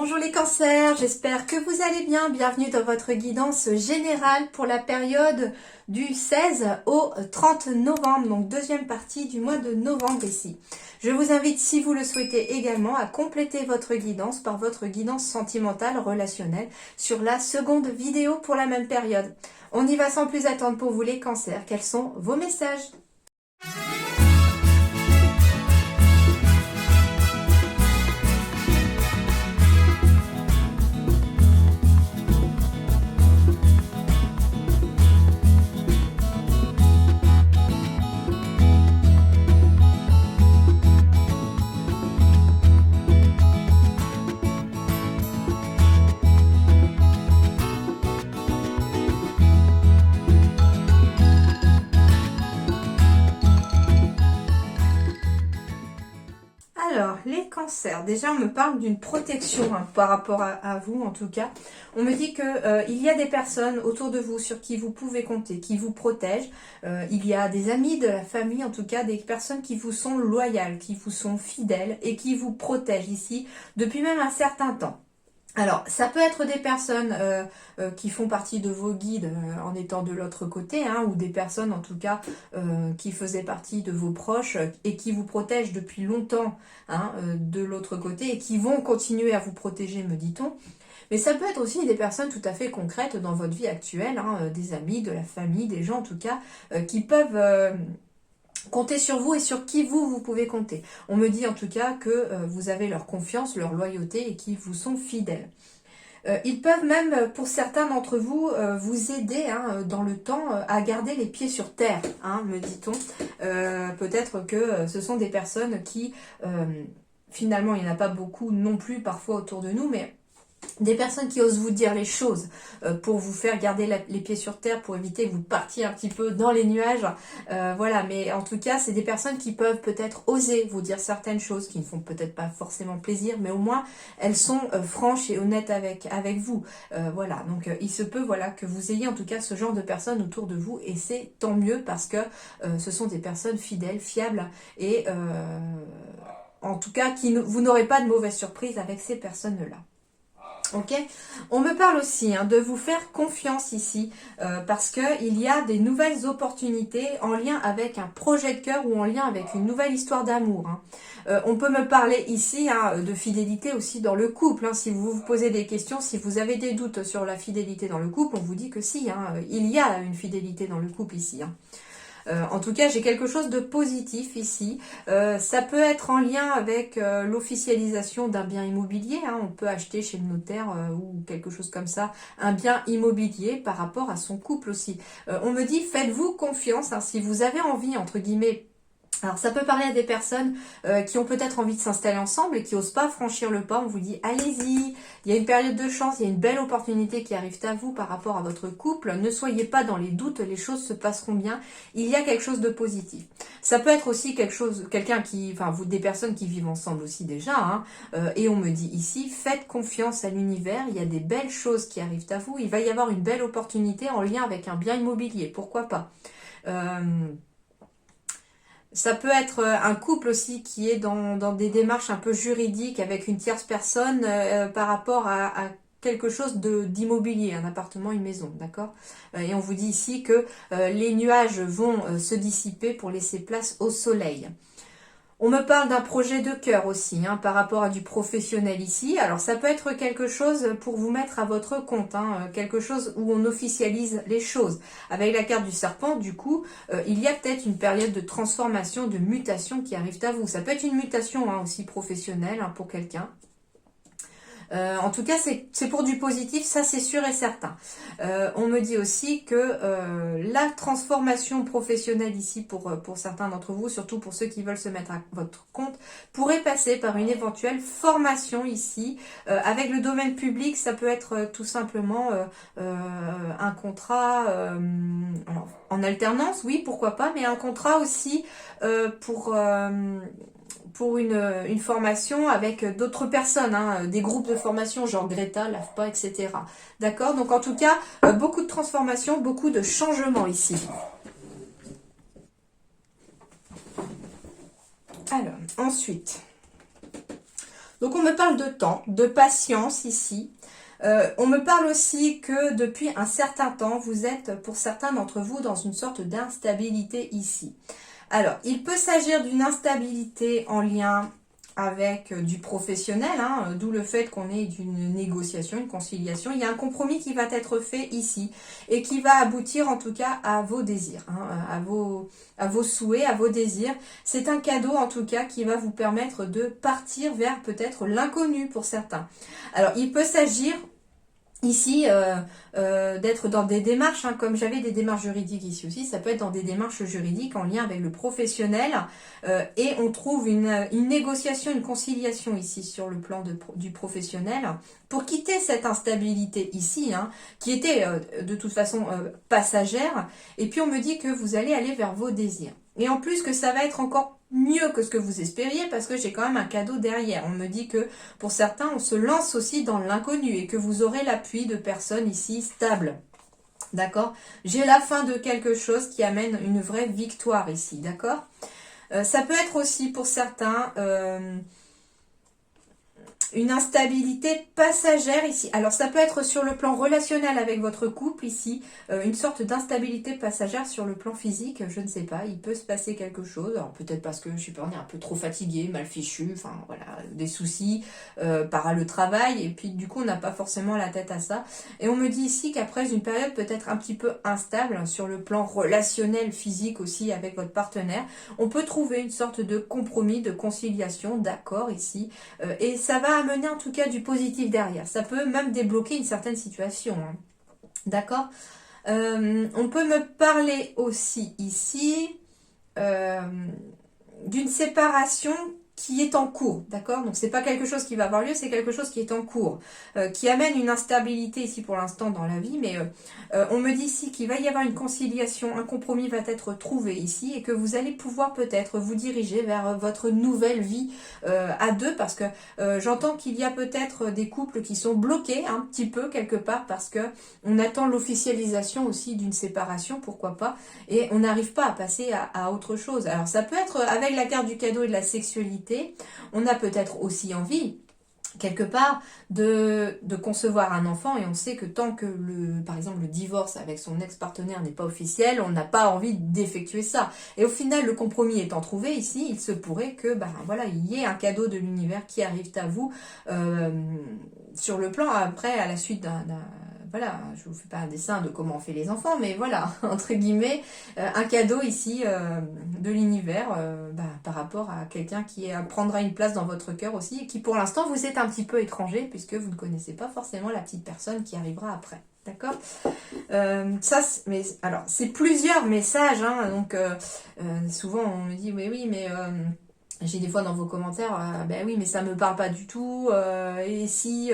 Bonjour les cancers, j'espère que vous allez bien. Bienvenue dans votre guidance générale pour la période du 16 au 30 novembre, donc deuxième partie du mois de novembre ici. Je vous invite, si vous le souhaitez également, à compléter votre guidance par votre guidance sentimentale, relationnelle, sur la seconde vidéo pour la même période. On y va sans plus attendre pour vous les cancers. Quels sont vos messages ? Alors, les cancers, déjà on me parle d'une protection par rapport à vous en tout cas. On me dit que il y a des personnes autour de vous sur qui vous pouvez compter, qui vous protègent. Il y a des amis, de la famille, en tout cas des personnes qui vous sont loyales, qui vous sont fidèles et qui vous protègent ici depuis même un certain temps. Alors, ça peut être des personnes qui font partie de vos guides en étant de l'autre côté, ou des personnes en tout cas qui faisaient partie de vos proches et qui vous protègent depuis longtemps de l'autre côté et qui vont continuer à vous protéger, me dit-on. Mais ça peut être aussi des personnes tout à fait concrètes dans votre vie actuelle, des amis, de la famille, des gens en tout cas qui peuvent... comptez sur vous et sur qui vous pouvez compter. On me dit en tout cas que vous avez leur confiance, leur loyauté et qu'ils vous sont fidèles. Ils peuvent même, pour certains d'entre vous, vous aider dans le temps à garder les pieds sur terre, me dit-on. Peut-être que ce sont des personnes qui, finalement, il n'y en a pas beaucoup non plus parfois autour de nous, mais... des personnes qui osent vous dire les choses pour vous faire garder les pieds sur terre, pour éviter que vous partiez un petit peu dans les nuages. Voilà, mais en tout cas, c'est des personnes qui peuvent peut-être oser vous dire certaines choses qui ne font peut-être pas forcément plaisir, mais au moins, elles sont franches et honnêtes avec vous. Voilà, donc il se peut que vous ayez en tout cas ce genre de personnes autour de vous et c'est tant mieux parce que ce sont des personnes fidèles, fiables et en tout cas, vous n'aurez pas de mauvaises surprises avec ces personnes-là. Ok, on me parle aussi de vous faire confiance ici parce qu'il y a des nouvelles opportunités en lien avec un projet de cœur ou en lien avec une nouvelle histoire d'amour. On peut me parler ici de fidélité aussi dans le couple. Si vous vous posez des questions, si vous avez des doutes sur la fidélité dans le couple, on vous dit que si, il y a une fidélité dans le couple ici. En tout cas, j'ai quelque chose de positif ici. Ça peut être en lien avec l'officialisation d'un bien immobilier. On peut acheter chez le notaire ou quelque chose comme ça, un bien immobilier par rapport à son couple aussi. On me dit, faites-vous confiance si vous avez envie, entre guillemets. Alors ça peut parler à des personnes qui ont peut-être envie de s'installer ensemble et qui n'osent pas franchir le pas. On vous dit allez-y, il y a une période de chance, il y a une belle opportunité qui arrive à vous par rapport à votre couple. Ne soyez pas dans les doutes, les choses se passeront bien. Il y a quelque chose de positif. Ça peut être aussi des personnes qui vivent ensemble aussi déjà. Et on me dit ici, faites confiance à l'univers, il y a des belles choses qui arrivent à vous. Il va y avoir une belle opportunité en lien avec un bien immobilier, pourquoi pas. Ça peut être un couple aussi qui est dans des démarches un peu juridiques avec une tierce personne par rapport à quelque chose d'immobilier, un appartement, une maison, d'accord ? Et on vous dit ici que les nuages vont se dissiper pour laisser place au soleil. On me parle d'un projet de cœur aussi, par rapport à du professionnel ici. Alors ça peut être quelque chose pour vous mettre à votre compte, quelque chose où on officialise les choses. Avec la carte du serpent, du coup, il y a peut-être une période de transformation, de mutation qui arrive à vous. Ça peut être une mutation aussi professionnelle pour quelqu'un. En tout cas, c'est pour du positif, ça c'est sûr et certain. On me dit aussi que la transformation professionnelle ici, pour certains d'entre vous, surtout pour ceux qui veulent se mettre à votre compte, pourrait passer par une éventuelle formation ici. Avec le domaine public, ça peut être tout simplement un contrat alors, en alternance, oui, pourquoi pas, mais un contrat aussi pour une formation avec d'autres personnes, des groupes de formation genre Greta, l'AFPA, etc. D'accord? Donc en tout cas, beaucoup de transformations, beaucoup de changements ici. Alors, ensuite... Donc on me parle de temps, de patience ici. On me parle aussi que depuis un certain temps, vous êtes pour certains d'entre vous dans une sorte d'instabilité ici. Alors, il peut s'agir d'une instabilité en lien avec du professionnel, hein, d'où le fait qu'on ait d'une négociation, une conciliation. Il y a un compromis qui va être fait ici et qui va aboutir en tout cas à vos désirs, hein, à vos souhaits, à vos désirs. C'est un cadeau en tout cas qui va vous permettre de partir vers peut-être l'inconnu pour certains. Alors, il peut s'agir ici d'être dans des démarches, hein, comme j'avais des démarches juridiques ici aussi, ça peut être dans des démarches juridiques en lien avec le professionnel et on trouve une négociation, une conciliation ici sur le plan du professionnel pour quitter cette instabilité ici, hein, qui était de toute façon passagère, et puis on me dit que vous allez aller vers vos désirs. Et en plus que ça va être encore mieux que ce que vous espériez parce que j'ai quand même un cadeau derrière. On me dit que pour certains, on se lance aussi dans l'inconnu et que vous aurez l'appui de personnes ici stables. D'accord? J'ai la fin de quelque chose qui amène une vraie victoire ici. D'accord? Ça peut être aussi pour certains une instabilité passagère ici. Alors ça peut être sur le plan relationnel avec votre couple ici, une sorte d'instabilité passagère sur le plan physique, je ne sais pas, il peut se passer quelque chose, alors peut-être parce que je sais pas, on est un peu trop fatigué, mal fichu, enfin voilà, des soucis par le travail, et puis du coup on n'a pas forcément la tête à ça. Et on me dit ici qu'après une période peut-être un petit peu instable sur le plan relationnel, physique aussi avec votre partenaire, on peut trouver une sorte de compromis, de conciliation, d'accord ici, et ça va amener en tout cas du positif derrière. Ça peut même débloquer une certaine situation. Hein. D'accord. On peut me parler aussi ici d'une séparation qui est en cours, d'accord? Donc c'est pas quelque chose qui va avoir lieu, c'est quelque chose qui est en cours, qui amène une instabilité ici pour l'instant dans la vie, mais on me dit ici qu'il va y avoir une conciliation, un compromis va être trouvé ici et que vous allez pouvoir peut-être vous diriger vers votre nouvelle vie à deux, parce que j'entends qu'il y a peut-être des couples qui sont bloqués un petit peu quelque part parce que on attend l'officialisation aussi d'une séparation, pourquoi pas, et on n'arrive pas à passer à autre chose. Alors ça peut être avec la carte du cadeau et de la sexualité. On a peut-être aussi envie, quelque part, de concevoir un enfant, et on sait que tant que, par exemple, le divorce avec son ex-partenaire n'est pas officiel, on n'a pas envie d'effectuer ça. Et au final, le compromis étant trouvé ici, il se pourrait que, voilà, il y ait un cadeau de l'univers qui arrive à vous sur le plan, après, à la suite voilà, je vous fais pas un dessin de comment on fait les enfants, mais voilà, entre guillemets, un cadeau ici de l'univers par rapport à quelqu'un qui prendra une place dans votre cœur aussi, et qui pour l'instant vous êtes un petit peu étranger, puisque vous ne connaissez pas forcément la petite personne qui arrivera après. D'accord. Mais alors, c'est plusieurs messages, hein, donc souvent on me dit, oui, mais... j'ai des fois dans vos commentaires, ben oui, mais ça me parle pas du tout. Et si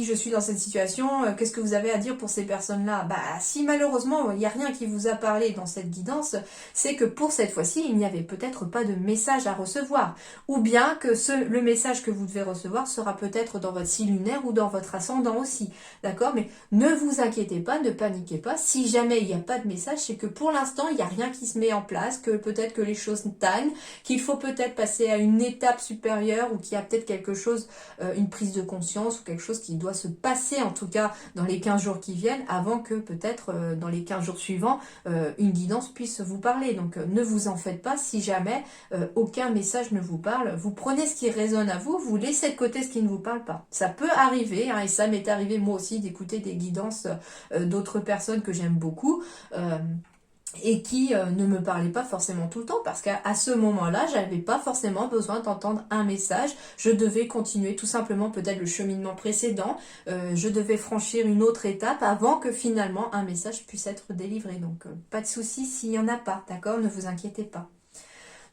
je suis dans cette situation, qu'est-ce que vous avez à dire pour ces personnes-là? Bah, si malheureusement il n'y a rien qui vous a parlé dans cette guidance, c'est que pour cette fois-ci, il n'y avait peut-être pas de message à recevoir, ou bien que le message que vous devez recevoir sera peut-être dans votre signe lunaire ou dans votre ascendant aussi, d'accord? Mais ne vous inquiétez pas, ne paniquez pas. Si jamais il n'y a pas de message, c'est que pour l'instant il n'y a rien qui se met en place, que peut-être que les choses stagnent, qu'il faut peut-être passer à une étape supérieure, ou qu'il y a peut-être quelque chose, une prise de conscience, ou quelque chose qui doit se passer en tout cas dans les 15 jours qui viennent, avant que peut-être dans les 15 jours suivants, une guidance puisse vous parler. Donc ne vous en faites pas si jamais aucun message ne vous parle. Vous prenez ce qui résonne à vous, vous laissez de côté ce qui ne vous parle pas. Ça peut arriver, hein, et ça m'est arrivé moi aussi d'écouter des guidances d'autres personnes que j'aime beaucoup, et qui ne me parlait pas forcément tout le temps, parce qu'à ce moment-là, j'avais pas forcément besoin d'entendre un message. Je devais continuer tout simplement peut-être le cheminement précédent, je devais franchir une autre étape avant que finalement un message puisse être délivré. Donc pas de souci s'il n'y en a pas, d'accord? Ne vous inquiétez pas.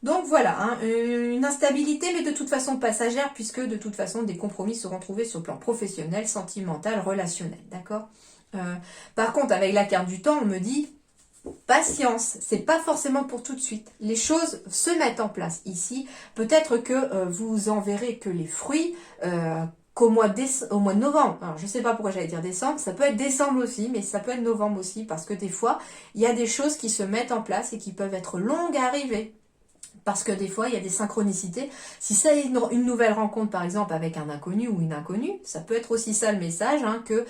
Donc voilà, hein, une instabilité, mais de toute façon passagère, puisque de toute façon des compromis seront trouvés sur le plan professionnel, sentimental, relationnel, d'accord? Par contre, avec la carte du temps, on me dit... patience, c'est pas forcément pour tout de suite. Les choses se mettent en place ici. Peut-être que vous en verrez que les fruits qu'au mois de novembre. Alors je sais pas pourquoi j'allais dire décembre, ça peut être décembre aussi, mais ça peut être novembre aussi, parce que des fois, il y a des choses qui se mettent en place et qui peuvent être longues à arriver. Parce que des fois, il y a des synchronicités. Si c'est une nouvelle rencontre, par exemple, avec un inconnu ou une inconnue, ça peut être aussi ça le message, hein, que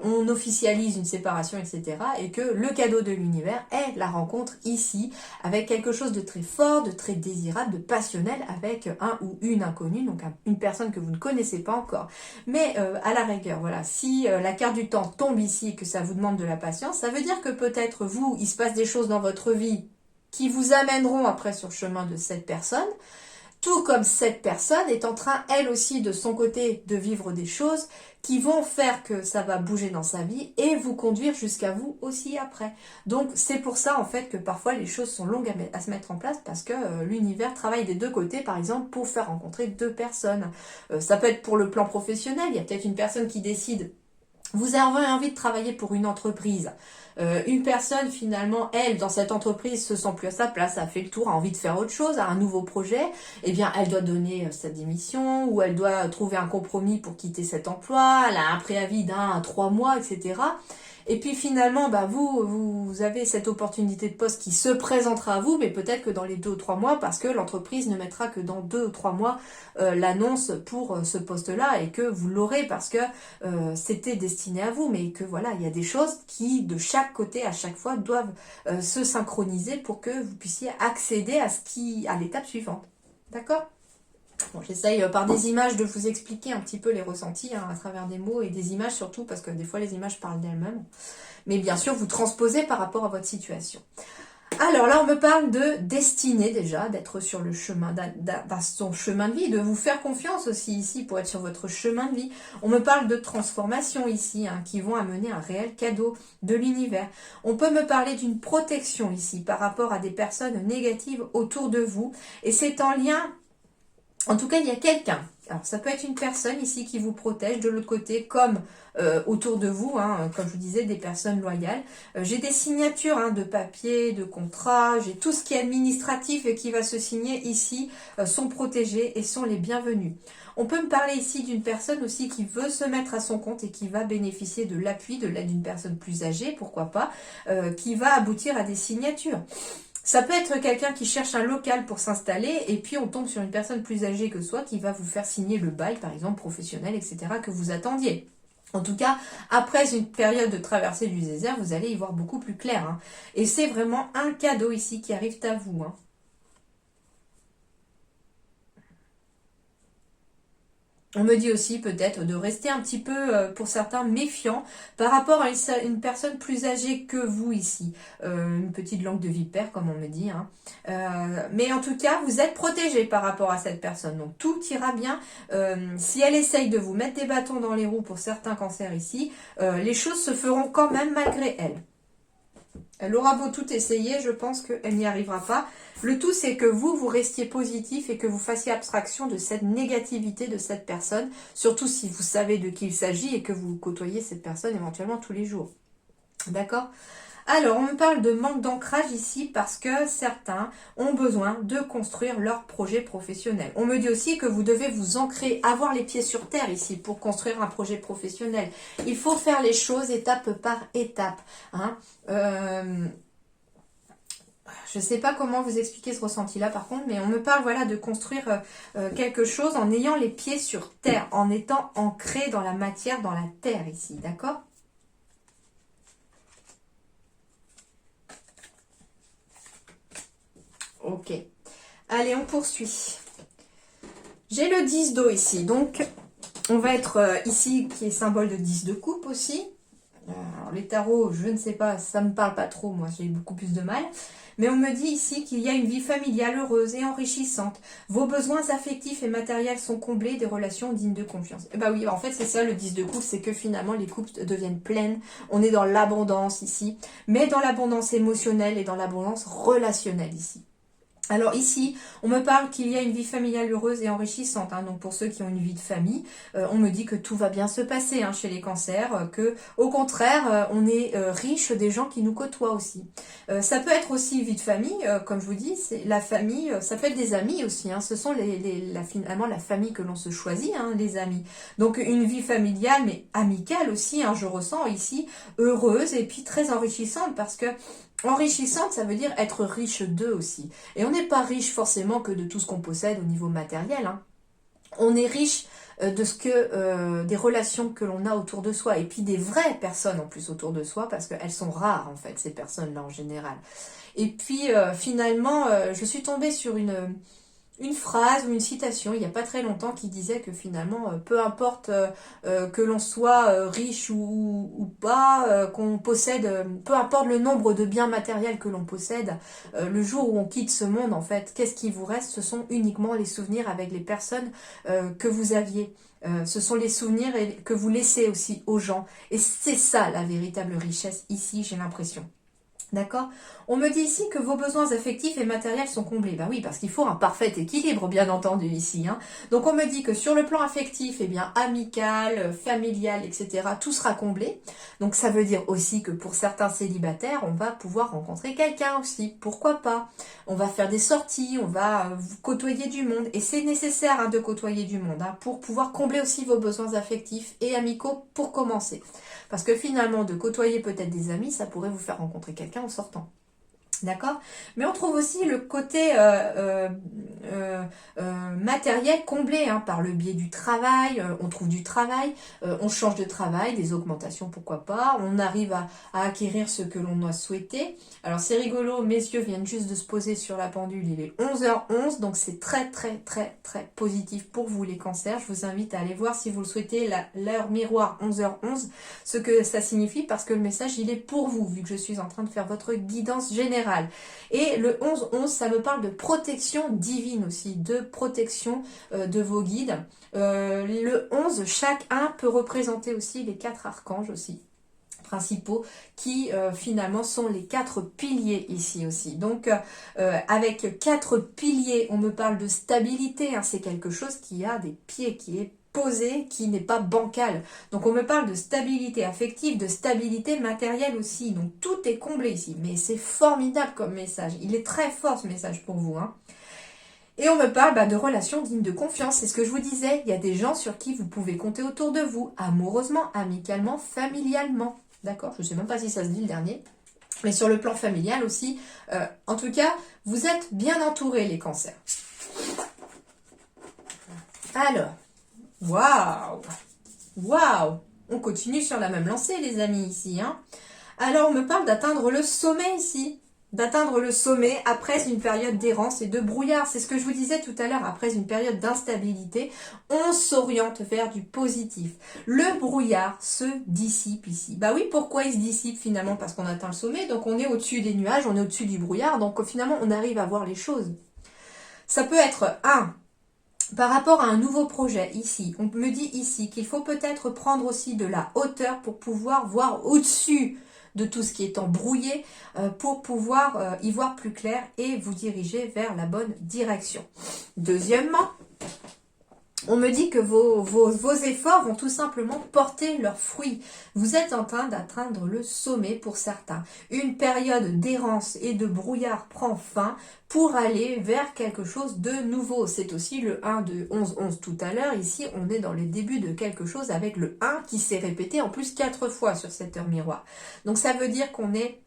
on officialise une séparation, etc. Et que le cadeau de l'univers est la rencontre ici, avec quelque chose de très fort, de très désirable, de passionnel, avec un ou une inconnue, donc une personne que vous ne connaissez pas encore. Mais à la rigueur, voilà, si la carte du temps tombe ici et que ça vous demande de la patience, ça veut dire que peut-être vous, il se passe des choses dans votre vie qui vous amèneront après sur le chemin de cette personne, tout comme cette personne est en train, elle aussi, de son côté, de vivre des choses qui vont faire que ça va bouger dans sa vie et vous conduire jusqu'à vous aussi après. Donc c'est pour ça en fait que parfois les choses sont longues à se mettre en place parce que l'univers travaille des deux côtés, par exemple, pour faire rencontrer deux personnes. Ça peut être pour le plan professionnel, il y a peut-être une personne qui décide. Vous avez envie de travailler pour une entreprise. Une personne, finalement, elle, dans cette entreprise, se sent plus à sa place, a fait le tour, a envie de faire autre chose, a un nouveau projet. Eh bien, elle doit donner sa démission ou elle doit trouver un compromis pour quitter cet emploi. Elle a un préavis d'1 à 3 mois, etc. Et puis finalement, bah vous avez cette opportunité de poste qui se présentera à vous, mais peut-être que dans les 2 ou 3 mois, parce que l'entreprise ne mettra que dans 2 ou 3 mois l'annonce pour ce poste-là, et que vous l'aurez parce que c'était destiné à vous, mais que voilà, il y a des choses qui, de chaque côté, à chaque fois, doivent se synchroniser pour que vous puissiez accéder à l'étape suivante. D'accord ? Bon, j'essaye par des images de vous expliquer un petit peu les ressentis, hein, à travers des mots et des images surtout, parce que des fois les images parlent d'elles-mêmes. Mais bien sûr, vous transposez par rapport à votre situation. Alors là, on me parle de destinée déjà, d'être sur le chemin, son chemin de vie, de vous faire confiance aussi ici pour être sur votre chemin de vie. On me parle de transformation ici, hein, qui vont amener un réel cadeau de l'univers. On peut me parler d'une protection ici par rapport à des personnes négatives autour de vous. Et c'est en lien... En tout cas, il y a quelqu'un. Alors, ça peut être une personne ici qui vous protège de l'autre côté, comme autour de vous, hein, comme je vous disais, des personnes loyales. J'ai des signatures, hein, de papier, de contrats, j'ai tout ce qui est administratif et qui va se signer ici, sont protégés et sont les bienvenus. On peut me parler ici d'une personne aussi qui veut se mettre à son compte et qui va bénéficier de l'appui, de l'aide d'une personne plus âgée, pourquoi pas, qui va aboutir à des signatures. Ça peut être quelqu'un qui cherche un local pour s'installer et puis on tombe sur une personne plus âgée que soi qui va vous faire signer le bail, par exemple professionnel, etc. que vous attendiez. En tout cas, après une période de traversée du désert, vous allez y voir beaucoup plus clair, hein. Et c'est vraiment un cadeau ici qui arrive à vous, hein. On me dit aussi peut-être de rester un petit peu, pour certains, méfiant par rapport à une personne plus âgée que vous ici. Une petite langue de vipère, comme on me dit, hein. Mais en tout cas, vous êtes protégé par rapport à cette personne. Donc tout ira bien. Si elle essaye de vous mettre des bâtons dans les roues pour certains cancers ici, les choses se feront quand même malgré elle. Elle aura beau tout essayer, je pense qu'elle n'y arrivera pas. Le tout, c'est que vous restiez positif et que vous fassiez abstraction de cette négativité de cette personne, surtout si vous savez de qui il s'agit et que vous côtoyez cette personne éventuellement tous les jours. D'accord ? Alors, on me parle de manque d'ancrage ici parce que certains ont besoin de construire leur projet professionnel. On me dit aussi que vous devez vous ancrer, avoir les pieds sur terre ici pour construire un projet professionnel. Il faut faire les choses étape par étape, hein. Je ne sais pas comment vous expliquer ce ressenti-là par contre, mais on me parle voilà, de construire quelque chose en ayant les pieds sur terre, en étant ancré dans la matière, dans la terre ici, d'accord ? Ok. Allez, on poursuit. J'ai le 10 d'eau ici, donc on va être ici qui est symbole de 10 de coupe aussi. Alors, les tarots, je ne sais pas, ça me parle pas trop, moi j'ai eu beaucoup plus de mal. Mais on me dit ici qu'il y a une vie familiale heureuse et enrichissante. Vos besoins affectifs et matériels sont comblés, des relations dignes de confiance. Et bah oui, en fait c'est ça le 10 de coupe, c'est que finalement les couples deviennent pleines. On est dans l'abondance ici, mais dans l'abondance émotionnelle et dans l'abondance relationnelle ici. Alors ici, on me parle qu'il y a une vie familiale heureuse et enrichissante, hein. Donc pour ceux qui ont une vie de famille, on me dit que tout va bien se passer, hein, chez les cancers, que au contraire, on est riche des gens qui nous côtoient aussi. Ça peut être aussi vie de famille, comme je vous dis, c'est la famille, ça peut être des amis aussi, hein. Ce sont finalement la famille que l'on se choisit, hein, les amis. Donc une vie familiale, mais amicale aussi, hein, je ressens ici, heureuse et puis très enrichissante parce que Enrichissante, ça veut dire être riche d'eux aussi. Et on n'est pas riche forcément que de tout ce qu'on possède au niveau matériel, hein. On est riche de ce que des relations que l'on a autour de soi et puis des vraies personnes en plus autour de soi parce qu'elles sont rares en fait ces personnes-là en général. Et puis finalement je suis tombée sur une phrase ou une citation il n'y a pas très longtemps qui disait que finalement peu importe que l'on soit riche ou pas, qu'on possède, peu importe le nombre de biens matériels que l'on possède, le jour où on quitte ce monde en fait, qu'est-ce qui vous reste? Ce sont uniquement les souvenirs avec les personnes que vous aviez. Ce sont les souvenirs que vous laissez aussi aux gens. Et c'est ça la véritable richesse ici, j'ai l'impression. D'accord? On me dit ici que vos besoins affectifs et matériels sont comblés. Ben oui, parce qu'il faut un parfait équilibre, bien entendu, ici, hein. Donc on me dit que sur le plan affectif, eh bien, amical, familial, etc., tout sera comblé. Donc ça veut dire aussi que pour certains célibataires, on va pouvoir rencontrer quelqu'un aussi. Pourquoi pas? On va faire des sorties, on va côtoyer du monde. Et c'est nécessaire hein, de côtoyer du monde hein, pour pouvoir combler aussi vos besoins affectifs et amicaux pour commencer. Parce que finalement, de côtoyer peut-être des amis, ça pourrait vous faire rencontrer quelqu'un en sortant. D'accord? Mais on trouve aussi le côté matériel comblé hein, par le biais du travail. On trouve du travail, on change de travail, des augmentations, pourquoi pas. On arrive à acquérir ce que l'on a souhaité. Alors c'est rigolo, mes yeux viennent juste de se poser sur la pendule. Il est 11h11, donc c'est très très très très positif pour vous les cancers. Je vous invite à aller voir si vous le souhaitez l'heure miroir 11h11, ce que ça signifie parce que le message il est pour vous, vu que je suis en train de faire votre guidance générale. Et le 11-11, ça me parle de protection divine aussi, de protection de vos guides. Le 11, chacun peut représenter aussi les 4 archanges aussi principaux qui finalement sont les 4 piliers ici aussi. Donc avec 4 piliers, on me parle de stabilité, hein, c'est quelque chose qui a des pieds, qui est posé, qui n'est pas bancal. Donc on me parle de stabilité affective, de stabilité matérielle aussi. Donc tout est comblé ici. Mais c'est formidable comme message. Il est très fort ce message pour vous. Hein. Et on me parle de relations dignes de confiance. C'est ce que je vous disais. Il y a des gens sur qui vous pouvez compter autour de vous. Amoureusement, amicalement, familialement. D'accord? Je ne sais même pas si ça se dit le dernier. Mais sur le plan familial aussi. En tout cas, vous êtes bien entourés les cancers. Alors. Waouh! Waouh! On continue sur la même lancée, les amis, ici. Hein. Alors, on me parle d'atteindre le sommet ici. D'atteindre le sommet après une période d'errance et de brouillard. C'est ce que je vous disais tout à l'heure. Après une période d'instabilité, on s'oriente vers du positif. Le brouillard se dissipe ici. Bah oui, pourquoi il se dissipe finalement? Parce qu'on atteint le sommet, donc on est au-dessus des nuages, on est au-dessus du brouillard, donc finalement on arrive à voir les choses. Ça peut être par rapport à un nouveau projet ici, on me dit ici qu'il faut peut-être prendre aussi de la hauteur pour pouvoir voir au-dessus de tout ce qui est embrouillé, pour pouvoir y voir plus clair et vous diriger vers la bonne direction. Deuxièmement, on me dit que vos efforts vont tout simplement porter leurs fruits. Vous êtes en train d'atteindre le sommet pour certains. Une période d'errance et de brouillard prend fin pour aller vers quelque chose de nouveau. C'est aussi le 1 de 11-11 tout à l'heure. Ici, on est dans les débuts de quelque chose avec le 1 qui s'est répété en plus 4 fois sur cette heure miroir. Donc ça veut dire qu'on est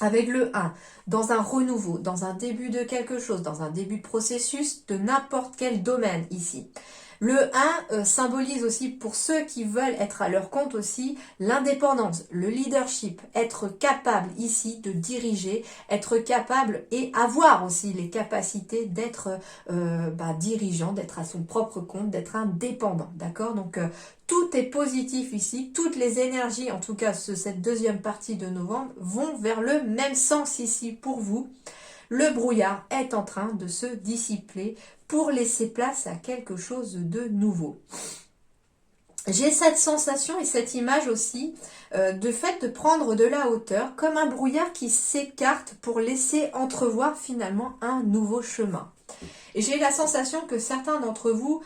avec le 1, dans un renouveau, dans un début de quelque chose, dans un début de processus de n'importe quel domaine ici. Le 1 symbolise aussi pour ceux qui veulent être à leur compte aussi l'indépendance, le leadership, être capable ici de diriger, être capable et avoir aussi les capacités d'être dirigeant, d'être à son propre compte, d'être indépendant, d'accord? Donc tout est positif ici, toutes les énergies, en tout cas cette deuxième partie de novembre, vont vers le même sens ici pour vous. Le brouillard est en train de se dissiper pour laisser place à quelque chose de nouveau. J'ai cette sensation et cette image aussi de fait de prendre de la hauteur comme un brouillard qui s'écarte pour laisser entrevoir finalement un nouveau chemin. Et j'ai la sensation que certains d'entre vous...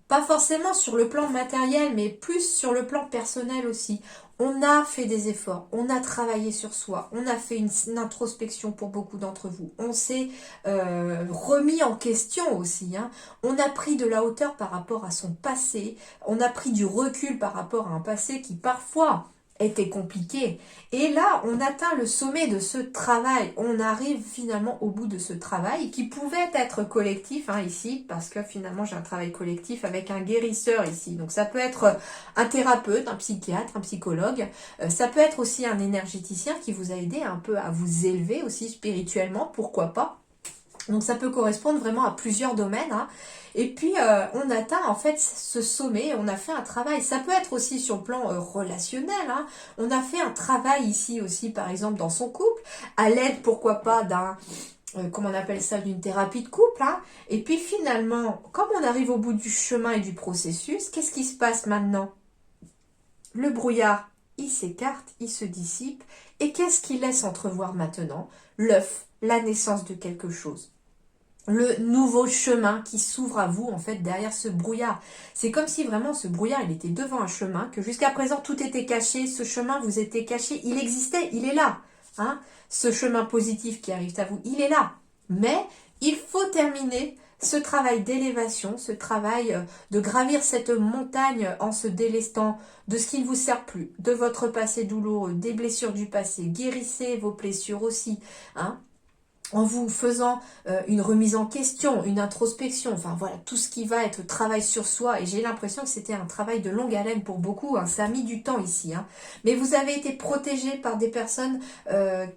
pas forcément sur le plan matériel, mais plus sur le plan personnel aussi. On a fait des efforts, on a travaillé sur soi, on a fait une introspection pour beaucoup d'entre vous. On s'est remis en question aussi. Hein. On a pris de la hauteur par rapport à son passé, on a pris du recul par rapport à un passé qui parfois était compliqué. Et là, on atteint le sommet de ce travail. On arrive finalement au bout de ce travail qui pouvait être collectif ici, parce que finalement j'ai un travail collectif avec un guérisseur ici. Donc ça peut être un thérapeute, un psychiatre, un psychologue. Ça peut être aussi un énergéticien qui vous a aidé un peu à vous élever aussi spirituellement, pourquoi pas. Donc ça peut correspondre vraiment à plusieurs domaines. Et puis on atteint en fait ce sommet, on a fait un travail. Ça peut être aussi sur le plan relationnel. On a fait un travail ici aussi, par exemple dans son couple, à l'aide pourquoi pas d'un, comment on appelle ça, d'une thérapie de couple. Et puis finalement, comme on arrive au bout du chemin et du processus, qu'est-ce qui se passe maintenant? Le brouillard, il s'écarte, il se dissipe. Et qu'est-ce qui laisse entrevoir maintenant? L'œuf, la naissance de quelque chose. Le nouveau chemin qui s'ouvre à vous, en fait, derrière ce brouillard. C'est comme si vraiment ce brouillard, il était devant un chemin, que jusqu'à présent, tout était caché, ce chemin vous était caché, il existait, il est là. Ce chemin positif qui arrive à vous, il est là. Mais il faut terminer ce travail d'élévation, ce travail de gravir cette montagne en se délestant de ce qui ne vous sert plus, de votre passé douloureux, des blessures du passé. Guérissez vos blessures aussi, en vous faisant une remise en question, une introspection, enfin voilà, tout ce qui va être travail sur soi. Et j'ai l'impression que c'était un travail de longue haleine pour beaucoup, ça a mis du temps ici. Mais vous avez été protégé par des personnes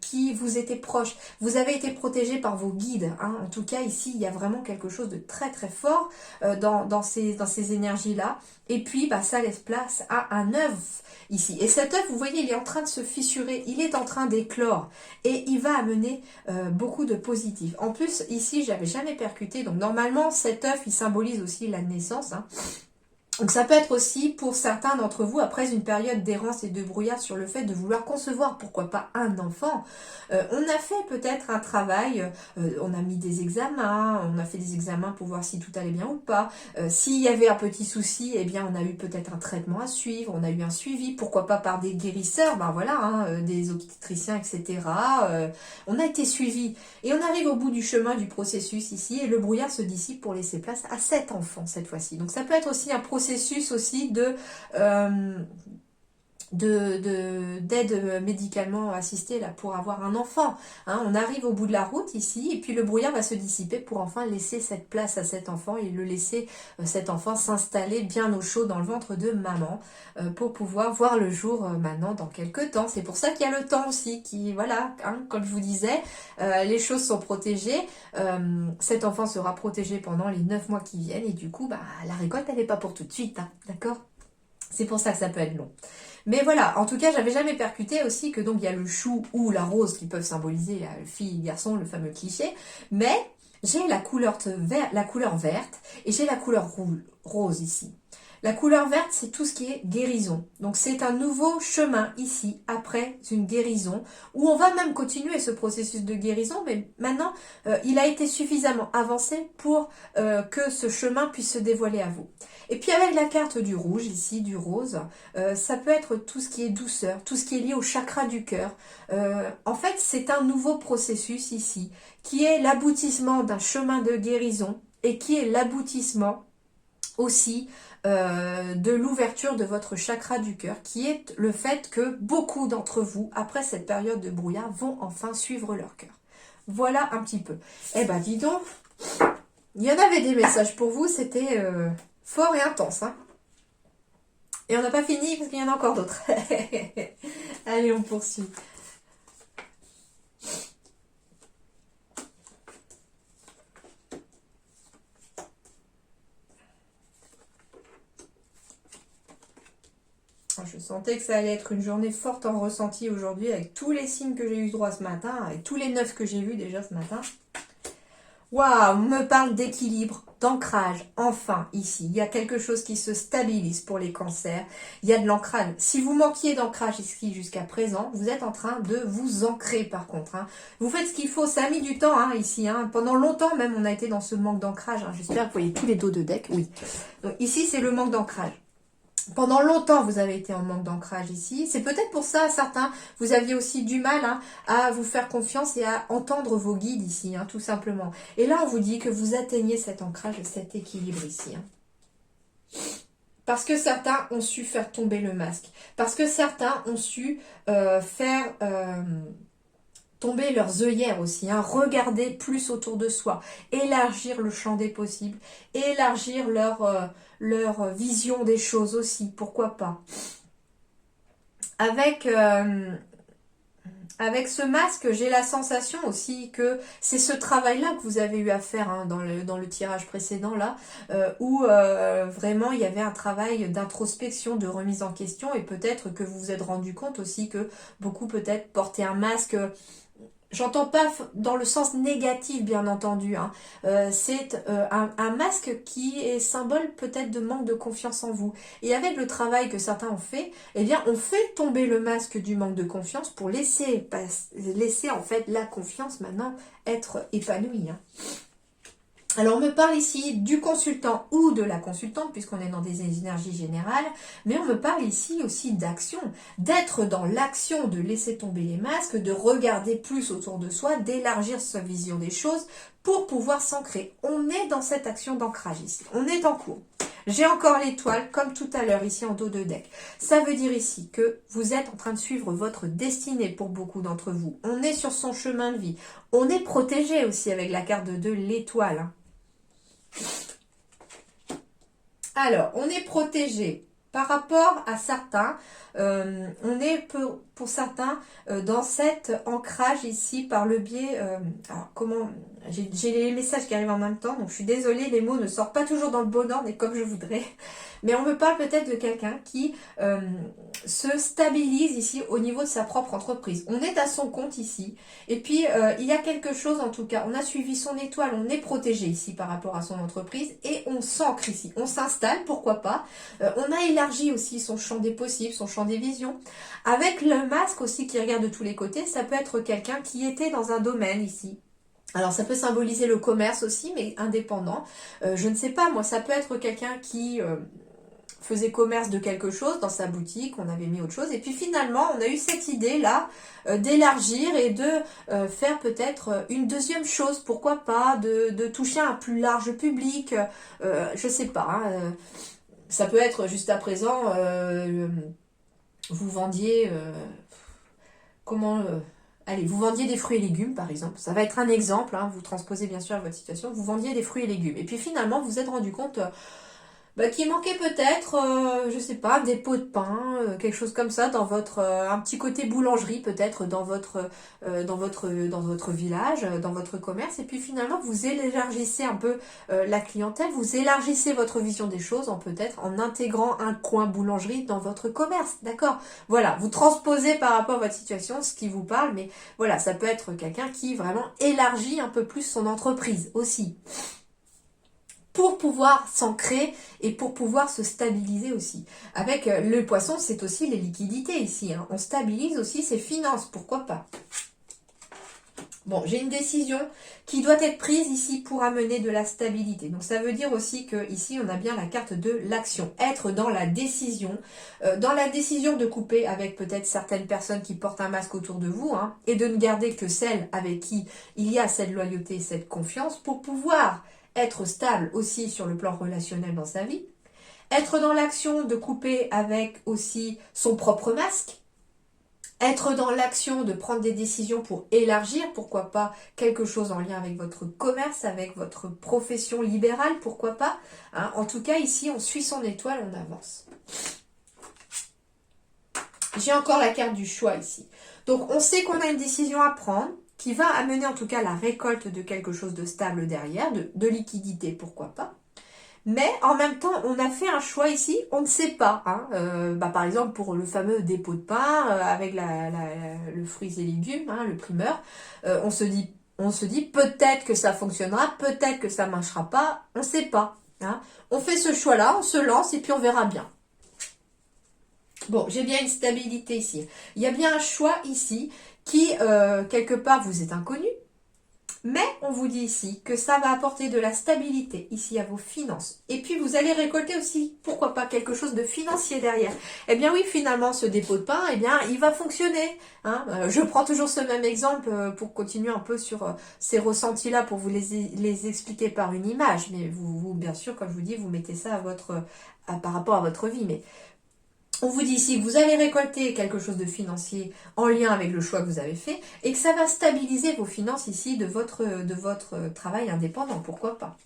qui vous étaient proches. Vous avez été protégé par vos guides. En tout cas, ici, il y a vraiment quelque chose de très très fort dans ces énergies-là. Et puis, ça laisse place à un œuf ici. Et cet œuf, vous voyez, il est en train de se fissurer, il est en train d'éclore. Et il va amener beaucoup de positif. En plus, ici, j'avais jamais percuté. Donc, normalement, cet œuf, il symbolise aussi la naissance. Donc ça peut être aussi pour certains d'entre vous, après une période d'errance et de brouillard sur le fait de vouloir concevoir, pourquoi pas un enfant. On a fait peut-être un travail, on a mis des examens, on a fait des examens pour voir si tout allait bien ou pas. S'il y avait un petit souci, eh bien on a eu peut-être un traitement à suivre, on a eu un suivi, pourquoi pas par des guérisseurs, des obstétriciens, etc. On a été suivi. Et on arrive au bout du chemin du processus ici, et le brouillard se dissipe pour laisser place à 7 enfants cette fois-ci. Donc ça peut être aussi un processus aussi d'aide médicalement assistée là pour avoir un enfant. On arrive au bout de la route ici, et puis le brouillard va se dissiper pour enfin laisser cette place à cet enfant et le laisser cet enfant s'installer bien au chaud dans le ventre de maman pour pouvoir voir le jour maintenant dans quelques temps. C'est pour ça qu'il y a le temps aussi qui, voilà, comme je vous disais, les choses sont protégées. Cet enfant sera protégé pendant les 9 mois qui viennent, et du coup, la récolte, elle n'est pas pour tout de suite, d'accord? C'est pour ça que ça peut être long. Mais voilà, en tout cas, j'avais jamais percuté aussi que donc il y a le chou ou la rose qui peuvent symboliser la fille, garçon, le fameux cliché. Mais j'ai la couleur verte et j'ai la couleur rose ici. La couleur verte, c'est tout ce qui est guérison. Donc c'est un nouveau chemin ici, après une guérison, où on va même continuer ce processus de guérison, mais maintenant, il a été suffisamment avancé pour que ce chemin puisse se dévoiler à vous. Et puis avec la carte du rouge, ici, du rose, ça peut être tout ce qui est douceur, tout ce qui est lié au chakra du cœur. En fait, c'est un nouveau processus ici, qui est l'aboutissement d'un chemin de guérison, et qui est l'aboutissement aussi de l'ouverture de votre chakra du cœur, qui est le fait que beaucoup d'entre vous, après cette période de brouillard, vont enfin suivre leur cœur. Voilà un petit peu. Eh ben dis donc, il y en avait des messages pour vous, c'était fort et intense. Et on n'a pas fini parce qu'il y en a encore d'autres. Allez, on poursuit. Je sentais que ça allait être une journée forte en ressenti aujourd'hui, avec tous les signes que j'ai eu droit ce matin, avec tous les 9 que j'ai vus déjà ce matin. Waouh, on me parle d'équilibre, d'ancrage, enfin, ici. Il y a quelque chose qui se stabilise pour les cancers. Il y a de l'ancrage. Si vous manquiez d'ancrage ici jusqu'à présent, vous êtes en train de vous ancrer par contre. Vous faites ce qu'il faut. Ça a mis du temps ici. Pendant longtemps même, on a été dans ce manque d'ancrage. J'espère que vous voyez tous les dos de deck. Oui. Donc ici, c'est le manque d'ancrage. Pendant longtemps, vous avez été en manque d'ancrage ici. C'est peut-être pour ça, certains, vous aviez aussi du mal à vous faire confiance et à entendre vos guides ici, tout simplement. Et là, on vous dit que vous atteignez cet ancrage, cet équilibre ici. Parce que certains ont su faire tomber le masque. Parce que certains ont su faire tomber leurs œillères aussi. Hein, regarder plus autour de soi. Élargir le champ des possibles. Élargir leur vision des choses aussi. Pourquoi pas. Avec ce masque, j'ai la sensation aussi que c'est ce travail-là que vous avez eu à faire hein, dans le tirage précédent là, où vraiment il y avait un travail d'introspection, de remise en question, et peut-être que vous vous êtes rendu compte aussi que beaucoup peut-être portaient un masque. J'entends pas dans le sens négatif, bien entendu. Hein. C'est un masque qui est symbole peut-être de manque de confiance en vous. Et avec le travail que certains ont fait, eh bien, on fait tomber le masque du manque de confiance pour laisser en fait la confiance maintenant être épanouie. Hein. Alors, on me parle ici du consultant ou de la consultante, puisqu'on est dans des énergies générales, mais on me parle ici aussi d'action, d'être dans l'action, de laisser tomber les masques, de regarder plus autour de soi, d'élargir sa vision des choses pour pouvoir s'ancrer. On est dans cette action d'ancrage ici, on est en cours. J'ai encore l'étoile, comme tout à l'heure, ici en dos de deck. Ça veut dire ici que vous êtes en train de suivre votre destinée pour beaucoup d'entre vous. On est sur son chemin de vie. On est protégé aussi avec la carte de l'étoile. Hein. Alors, on est protégé par rapport à certains. On est pour certains dans cet ancrage ici par le biais... alors, comment... J'ai les messages qui arrivent en même temps, donc je suis désolée, les mots ne sortent pas toujours dans le bon ordre et comme je voudrais. Mais on me parle peut-être de quelqu'un qui se stabilise ici au niveau de sa propre entreprise. On est à son compte ici. Et puis, il y a quelque chose en tout cas. On a suivi son étoile, on est protégé ici par rapport à son entreprise. Et on s'ancre ici. On s'installe, pourquoi pas. On a élargi aussi son champ des possibles, son champ des visions. Avec le masque aussi qui regarde de tous les côtés, ça peut être quelqu'un qui était dans un domaine ici. Alors ça peut symboliser le commerce aussi, mais indépendant. Je ne sais pas, moi, ça peut être quelqu'un qui... faisait commerce de quelque chose dans sa boutique, on avait mis autre chose, et puis finalement on a eu cette idée là d'élargir et de faire peut-être une deuxième chose, pourquoi pas, de toucher un plus large public, je sais pas, hein, ça peut être juste à présent vous vendiez allez, vous vendiez des fruits et légumes par exemple, ça va être un exemple, hein, vous transposez bien sûr à votre situation, vous vendiez des fruits et légumes, et puis finalement vous vous êtes rendu compte qu'il manquait peut-être, je sais pas, des pots de pain, quelque chose comme ça dans votre, un petit côté boulangerie peut-être dans votre village, dans votre commerce. Et puis finalement, vous élargissez un peu la clientèle, vous élargissez votre vision des choses en peut-être en intégrant un coin boulangerie dans votre commerce, d'accord? Voilà, vous transposez par rapport à votre situation ce qui vous parle, mais voilà, ça peut être quelqu'un qui vraiment élargit un peu plus son entreprise aussi, pour pouvoir s'ancrer et pour pouvoir se stabiliser aussi. Avec le poisson, c'est aussi les liquidités ici. Hein. On stabilise aussi ses finances, pourquoi pas. Bon, j'ai une décision qui doit être prise ici pour amener de la stabilité. Donc ça veut dire aussi que ici on a bien la carte de l'action. Être dans la décision de couper avec peut-être certaines personnes qui portent un masque autour de vous, hein, et de ne garder que celles avec qui il y a cette loyauté, cette confiance, pour pouvoir être stable aussi sur le plan relationnel dans sa vie, être dans l'action de couper avec aussi son propre masque, être dans l'action de prendre des décisions pour élargir, pourquoi pas, quelque chose en lien avec votre commerce, avec votre profession libérale, pourquoi pas. Hein. En tout cas, ici, on suit son étoile, on avance. J'ai encore la carte du choix ici. Donc, on sait qu'on a une décision à prendre, qui va amener en tout cas la récolte de quelque chose de stable derrière, de liquidité, pourquoi pas. Mais en même temps, on a fait un choix ici, on ne sait pas. Hein. Par exemple, pour le fameux dépôt de pain, avec le fruits et légumes, hein, le primeur, on se dit peut-être que ça fonctionnera, peut-être que ça ne marchera pas, on ne sait pas. Hein. On fait ce choix-là, on se lance et puis on verra bien. Bon, j'ai bien une stabilité ici. Il y a bien un choix ici qui, quelque part, vous est inconnu. Mais on vous dit ici que ça va apporter de la stabilité ici à vos finances. Et puis vous allez récolter aussi, pourquoi pas, quelque chose de financier derrière. Eh bien oui, finalement, ce dépôt de pain, eh bien, il va fonctionner. Hein. Je prends toujours ce même exemple pour continuer un peu sur ces ressentis-là, pour vous les expliquer par une image. Mais vous, bien sûr, comme je vous dis, vous mettez ça par rapport à votre vie. Mais on vous dit ici que vous allez récolter quelque chose de financier en lien avec le choix que vous avez fait et que ça va stabiliser vos finances ici de votre travail indépendant, pourquoi pas.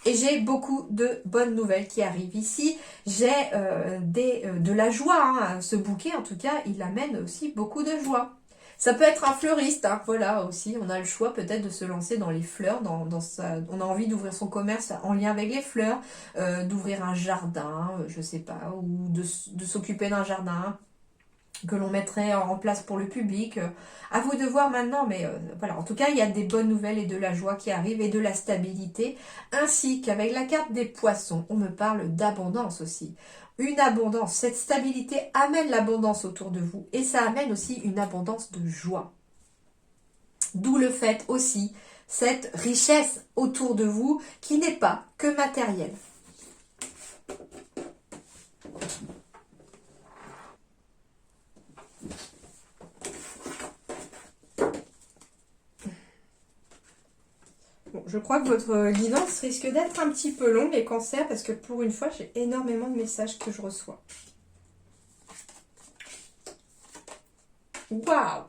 Et j'ai beaucoup de bonnes nouvelles qui arrivent ici. J'ai de la joie, hein. Ce bouquet en tout cas, il amène aussi beaucoup de joie. Ça peut être un fleuriste, hein, voilà aussi, on a le choix peut-être de se lancer dans les fleurs, on a envie d'ouvrir son commerce en lien avec les fleurs, d'ouvrir un jardin, je sais pas, ou de s'occuper d'un jardin que l'on mettrait en place pour le public. À vous de voir maintenant, mais voilà, en tout cas, il y a des bonnes nouvelles et de la joie qui arrivent et de la stabilité, ainsi qu'avec la carte des poissons, on me parle d'abondance aussi. Une abondance, cette stabilité amène l'abondance autour de vous et ça amène aussi une abondance de joie. D'où le fait aussi, cette richesse autour de vous qui n'est pas que matérielle. Bon, je crois que votre guidance risque d'être un petit peu longue, les cancers, parce que pour une fois, j'ai énormément de messages que je reçois. Waouh!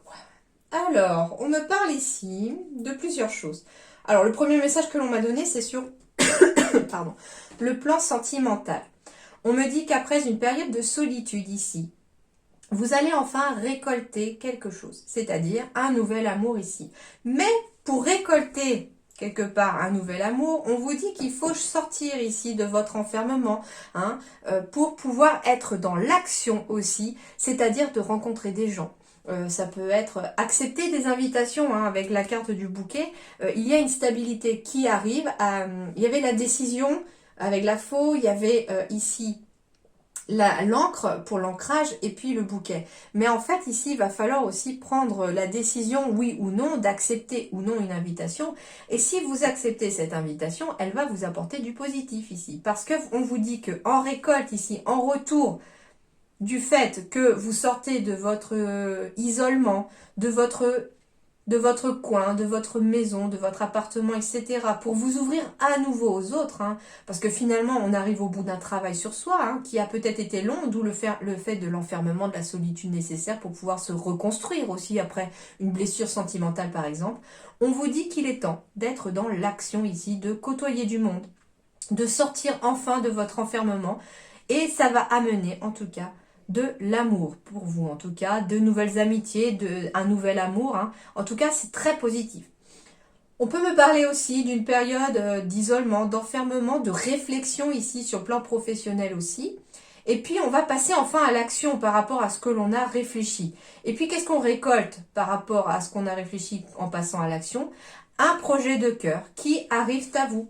Alors, on me parle ici de plusieurs choses. Alors, le premier message que l'on m'a donné, c'est sur pardon, le plan sentimental. On me dit qu'après une période de solitude ici, vous allez enfin récolter quelque chose, c'est-à-dire un nouvel amour ici. Mais pour récolter quelque part un nouvel amour, on vous dit qu'il faut sortir ici de votre enfermement, hein, pour pouvoir être dans l'action aussi, c'est-à-dire de rencontrer des gens. Ça peut être accepter des invitations, hein, avec la carte du bouquet. Il y a une stabilité qui arrive. Il y avait la décision avec la faux, il y avait ici l'encre pour l'ancrage et puis le bouquet. Mais en fait, ici, il va falloir aussi prendre la décision, oui ou non, d'accepter ou non une invitation. Et si vous acceptez cette invitation, elle va vous apporter du positif ici. Parce qu'on vous dit qu'en récolte ici, en retour du fait que vous sortez de votre isolement, de votre coin, de votre maison, de votre appartement, etc. pour vous ouvrir à nouveau aux autres, hein, parce que finalement on arrive au bout d'un travail sur soi, hein, qui a peut-être été long, d'où le fait de l'enfermement, de la solitude nécessaire pour pouvoir se reconstruire aussi après une blessure sentimentale par exemple. On vous dit qu'il est temps d'être dans l'action ici, de côtoyer du monde, de sortir enfin de votre enfermement, et ça va amener en tout cas de l'amour pour vous, en tout cas, de nouvelles amitiés, un nouvel amour, hein. En tout cas, c'est très positif. On peut me parler aussi d'une période d'isolement, d'enfermement, de réflexion ici sur le plan professionnel aussi. Et puis, on va passer enfin à l'action par rapport à ce que l'on a réfléchi. Et puis, qu'est-ce qu'on récolte par rapport à ce qu'on a réfléchi en passant à l'action? Un projet de cœur qui arrive à vous,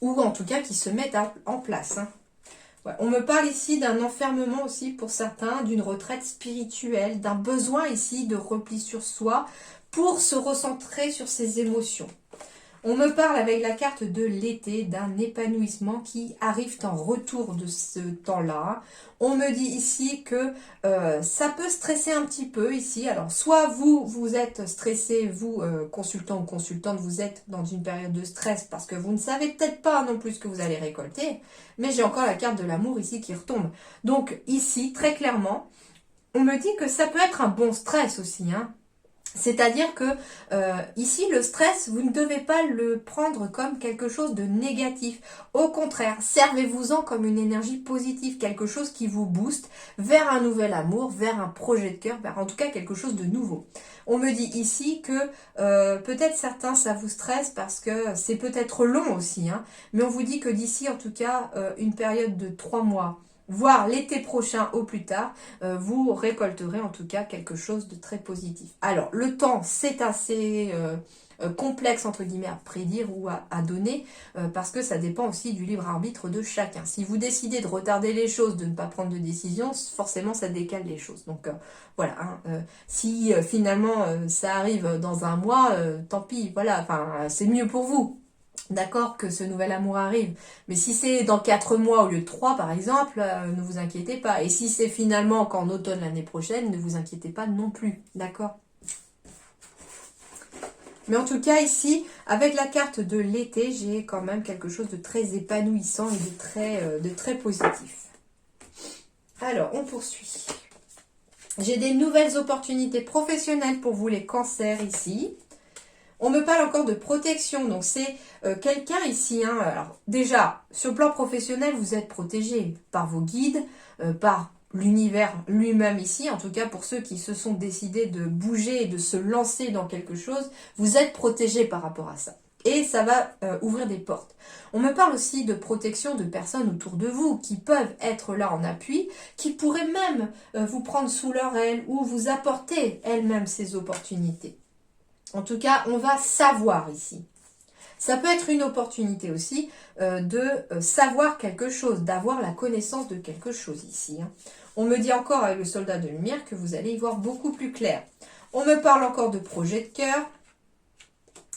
ou en tout cas qui se met en place, hein. Ouais, on me parle ici d'un enfermement aussi pour certains, d'une retraite spirituelle, d'un besoin ici de repli sur soi pour se recentrer sur ses émotions. On me parle avec la carte de l'été d'un épanouissement qui arrive en retour de ce temps-là. On me dit ici que ça peut stresser un petit peu ici. Alors, soit vous êtes stressé, vous, consultant ou consultante, vous êtes dans une période de stress parce que vous ne savez peut-être pas non plus ce que vous allez récolter. Mais j'ai encore la carte de l'amour ici qui retombe. Donc, ici, très clairement, on me dit que ça peut être un bon stress aussi, hein. C'est-à-dire que ici, le stress, vous ne devez pas le prendre comme quelque chose de négatif. Au contraire, servez-vous-en comme une énergie positive, quelque chose qui vous booste vers un nouvel amour, vers un projet de cœur, vers en tout cas quelque chose de nouveau. On me dit ici que peut-être certains, ça vous stresse parce que c'est peut-être long aussi, hein, mais on vous dit que d'ici, en tout cas, une période de 3 mois, voire l'été prochain au plus tard, vous récolterez en tout cas quelque chose de très positif. Alors, le temps, c'est assez complexe entre guillemets à prédire ou à donner, parce que ça dépend aussi du libre arbitre de chacun. Si vous décidez de retarder les choses, de ne pas prendre de décision, forcément ça décale les choses. Donc voilà, hein, si finalement ça arrive dans un mois, tant pis, voilà, enfin c'est mieux pour vous. D'accord que ce nouvel amour arrive. Mais si c'est dans 4 mois au lieu de 3 par exemple, ne vous inquiétez pas. Et si c'est finalement qu'en automne l'année prochaine, ne vous inquiétez pas non plus. D'accord? Mais en tout cas ici, avec la carte de l'été, j'ai quand même quelque chose de très épanouissant et de très positif. Alors, on poursuit. J'ai des nouvelles opportunités professionnelles pour vous les cancers ici. On me parle encore de protection, donc c'est quelqu'un ici, hein, alors déjà, sur le plan professionnel, vous êtes protégé par vos guides, par l'univers lui-même ici, en tout cas pour ceux qui se sont décidés de bouger et de se lancer dans quelque chose, vous êtes protégé par rapport à ça. Et ça va ouvrir des portes. On me parle aussi de protection de personnes autour de vous qui peuvent être là en appui, qui pourraient même vous prendre sous leur aile ou vous apporter elles-mêmes ces opportunités. En tout cas, on va savoir ici. Ça peut être une opportunité aussi de savoir quelque chose, d'avoir la connaissance de quelque chose ici. Hein. On me dit encore avec le soldat de lumière que vous allez y voir beaucoup plus clair. On me parle encore de projet de cœur.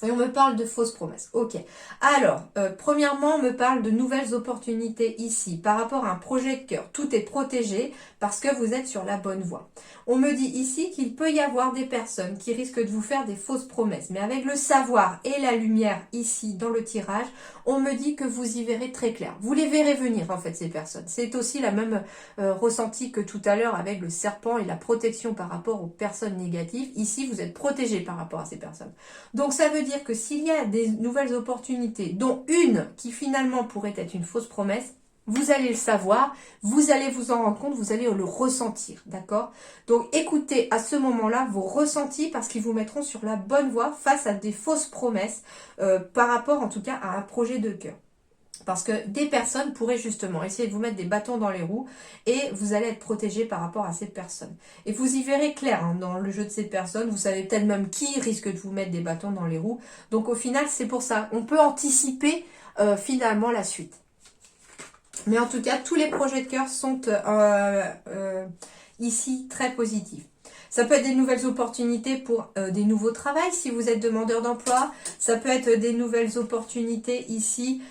Et on me parle de fausses promesses. Ok. Alors, premièrement, on me parle de nouvelles opportunités ici. Par rapport à un projet de cœur, tout est protégé parce que vous êtes sur la bonne voie. On me dit ici qu'il peut y avoir des personnes qui risquent de vous faire des fausses promesses. Mais avec le savoir et la lumière ici dans le tirage, on me dit que vous y verrez très clair. Vous les verrez venir en fait ces personnes. C'est aussi la même ressenti que tout à l'heure avec le serpent et la protection par rapport aux personnes négatives. Ici, vous êtes protégé par rapport à ces personnes. Donc ça veut dire que s'il y a des nouvelles opportunités, dont une qui finalement pourrait être une fausse promesse, vous allez le savoir, vous allez vous en rendre compte, vous allez le ressentir, d'accord? Donc écoutez à ce moment-là vos ressentis parce qu'ils vous mettront sur la bonne voie face à des fausses promesses par rapport en tout cas à un projet de cœur. Parce que des personnes pourraient justement essayer de vous mettre des bâtons dans les roues et vous allez être protégé par rapport à ces personnes. Et vous y verrez clair hein, dans le jeu de ces personnes. Vous savez peut-être même qui risque de vous mettre des bâtons dans les roues. Donc au final, c'est pour ça. On peut anticiper finalement la suite. Mais en tout cas, tous les projets de cœur sont ici très positifs. Ça peut être des nouvelles opportunités pour des nouveaux travails si vous êtes demandeur d'emploi. Ça peut être des nouvelles opportunités ici,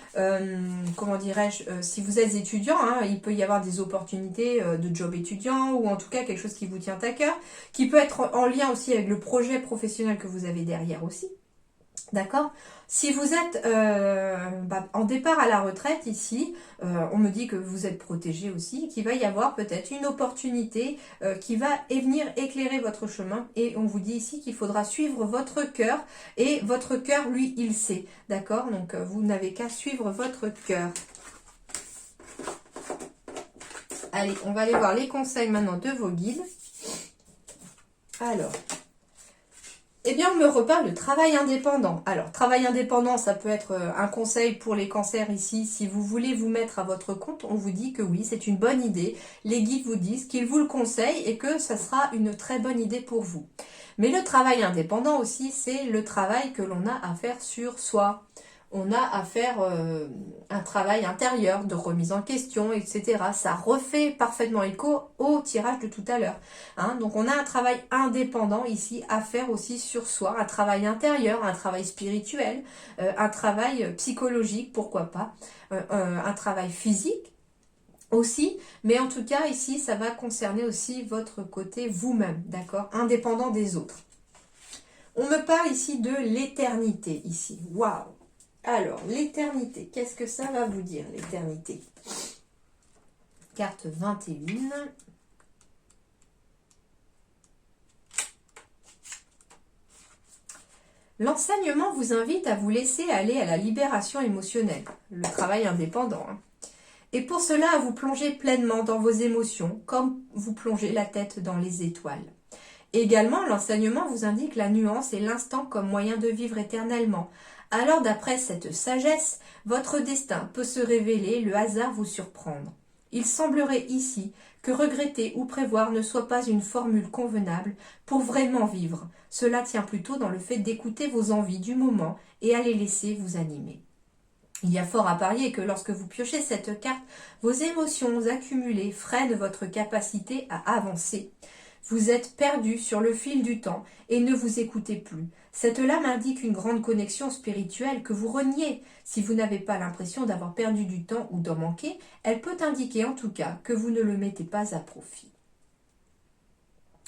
comment dirais-je, si vous êtes étudiant, hein, il peut y avoir des opportunités de job étudiant ou en tout cas quelque chose qui vous tient à cœur, qui peut être en lien aussi avec le projet professionnel que vous avez derrière aussi. D'accord? Si vous êtes en départ à la retraite ici, on me dit que vous êtes protégé aussi, qu'il va y avoir peut-être une opportunité qui va venir éclairer votre chemin. Et on vous dit ici qu'il faudra suivre votre cœur. Et votre cœur, lui, il sait. D'accord? Donc vous n'avez qu'à suivre votre cœur. Allez, on va aller voir les conseils maintenant de vos guides. Alors... Eh bien, on me reparle de travail indépendant. Alors, travail indépendant, ça peut être un conseil pour les cancers ici. Si vous voulez vous mettre à votre compte, on vous dit que oui, c'est une bonne idée. Les guides vous disent qu'ils vous le conseillent et que ça sera une très bonne idée pour vous. Mais le travail indépendant aussi, c'est le travail que l'on a à faire sur soi. On a à faire un travail intérieur de remise en question, etc. Ça refait parfaitement écho au tirage de tout à l'heure. Hein. Donc on a un travail indépendant ici à faire aussi sur soi, un travail intérieur, un travail spirituel, un travail psychologique, pourquoi pas, un travail physique aussi. Mais en tout cas ici, ça va concerner aussi votre côté vous-même, d'accord, indépendant des autres. On me parle ici de l'éternité, ici. Waouh! Alors, l'éternité, qu'est-ce que ça va vous dire, l'éternité? Carte 21. L'enseignement vous invite à vous laisser aller à la libération émotionnelle, le travail indépendant. Hein. Et pour cela, à vous plonger pleinement dans vos émotions, comme vous plongez la tête dans les étoiles. Également, l'enseignement vous indique la nuance et l'instant comme moyen de vivre éternellement. Alors, d'après cette sagesse, votre destin peut se révéler, le hasard vous surprendre. Il semblerait ici que regretter ou prévoir ne soit pas une formule convenable pour vraiment vivre. Cela tient plutôt dans le fait d'écouter vos envies du moment et à les laisser vous animer. Il y a fort à parier que lorsque vous piochez cette carte, vos émotions accumulées freinent votre capacité à avancer. Vous êtes perdu sur le fil du temps et ne vous écoutez plus. Cette lame indique une grande connexion spirituelle que vous reniez. Si vous n'avez pas l'impression d'avoir perdu du temps ou d'en manquer, elle peut indiquer en tout cas que vous ne le mettez pas à profit.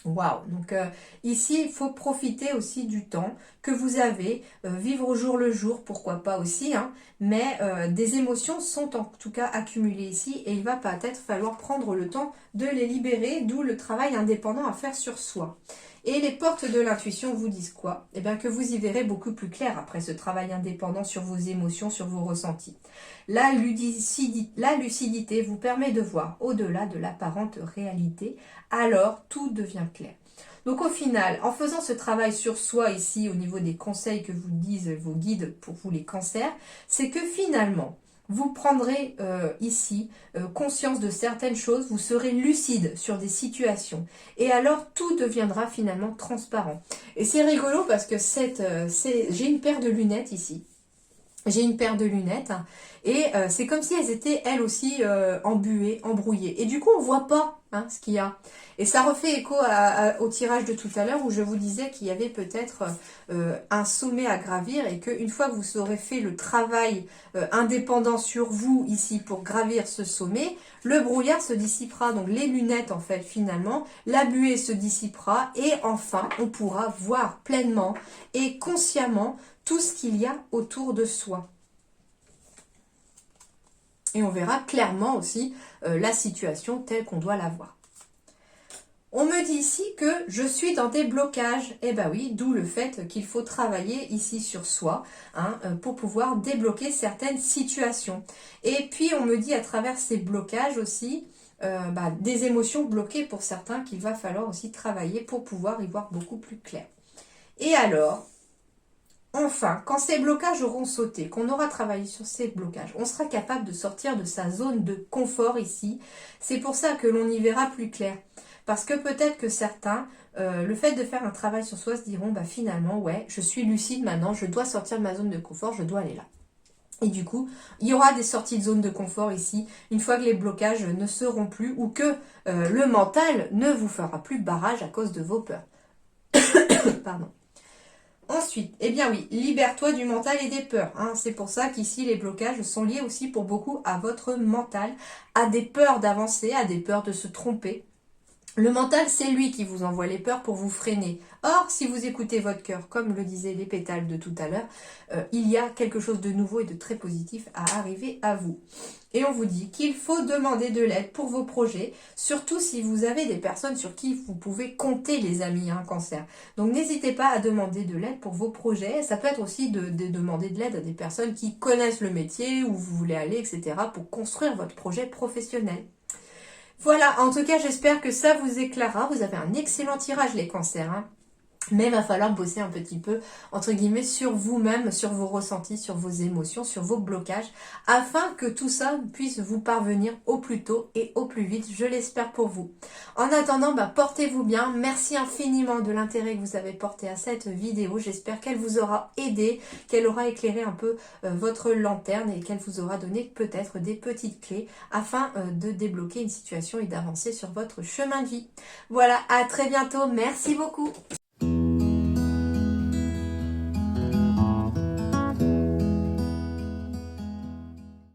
Waouh! Donc ici, il faut profiter aussi du temps que vous avez, vivre au jour le jour, pourquoi pas aussi, hein, mais des émotions sont en tout cas accumulées ici et il va peut-être falloir prendre le temps de les libérer, d'où le travail indépendant à faire sur soi. Et les portes de l'intuition vous disent quoi? Eh bien que vous y verrez beaucoup plus clair après ce travail indépendant sur vos émotions, sur vos ressentis. La lucidité vous permet de voir au-delà de l'apparente réalité, alors tout devient clair. Donc au final, en faisant ce travail sur soi ici, au niveau des conseils que vous disent vos guides pour vous les cancers, c'est que finalement, vous prendrez ici conscience de certaines choses, vous serez lucide sur des situations et alors tout deviendra finalement transparent. Et c'est rigolo parce que j'ai une paire de lunettes ici. J'ai une paire de lunettes et c'est comme si elles étaient elles aussi embuées, embrouillées. Et du coup on voit pas ce qu'il y a. Et ça refait écho au tirage de tout à l'heure où je vous disais qu'il y avait peut-être un sommet à gravir et qu'une fois que vous aurez fait le travail indépendant sur vous ici pour gravir ce sommet, le brouillard se dissipera. Donc les lunettes en fait finalement, la buée se dissipera et enfin on pourra voir pleinement et consciemment tout ce qu'il y a autour de soi. Et on verra clairement aussi la situation telle qu'on doit la voir. On me dit ici que je suis dans des blocages. Eh bien oui, d'où le fait qu'il faut travailler ici sur soi pour pouvoir débloquer certaines situations. Et puis on me dit à travers ces blocages aussi, des émotions bloquées pour certains qu'il va falloir aussi travailler pour pouvoir y voir beaucoup plus clair. Et alors, enfin, quand ces blocages auront sauté, qu'on aura travaillé sur ces blocages, on sera capable de sortir de sa zone de confort ici. C'est pour ça que l'on y verra plus clair. Parce que peut-être que certains, le fait de faire un travail sur soi, se diront, finalement, ouais, je suis lucide maintenant, je dois sortir de ma zone de confort, je dois aller là. Et du coup, il y aura des sorties de zone de confort ici, une fois que les blocages ne seront plus ou que le mental ne vous fera plus barrage à cause de vos peurs. Pardon. Ensuite, eh bien oui, libère-toi du mental et des peurs. C'est pour ça qu'ici, les blocages sont liés aussi pour beaucoup à votre mental, à des peurs d'avancer, à des peurs de se tromper. Le mental, c'est lui qui vous envoie les peurs pour vous freiner. Or, si vous écoutez votre cœur, comme le disaient les pétales de tout à l'heure, il y a quelque chose de nouveau et de très positif à arriver à vous. Et on vous dit qu'il faut demander de l'aide pour vos projets, surtout si vous avez des personnes sur qui vous pouvez compter, les amis, cancer. Donc n'hésitez pas à demander de l'aide pour vos projets. Ça peut être aussi de demander de l'aide à des personnes qui connaissent le métier, où vous voulez aller, etc. pour construire votre projet professionnel. Voilà, en tout cas, j'espère que ça vous éclairera. Vous avez un excellent tirage, les cancers. Mais il va falloir bosser un petit peu, entre guillemets, sur vous-même, sur vos ressentis, sur vos émotions, sur vos blocages, afin que tout ça puisse vous parvenir au plus tôt et au plus vite, je l'espère pour vous. En attendant, portez-vous bien. Merci infiniment de l'intérêt que vous avez porté à cette vidéo. J'espère qu'elle vous aura aidé, qu'elle aura éclairé un peu votre lanterne et qu'elle vous aura donné peut-être des petites clés afin de débloquer une situation et d'avancer sur votre chemin de vie. Voilà, à très bientôt. Merci beaucoup.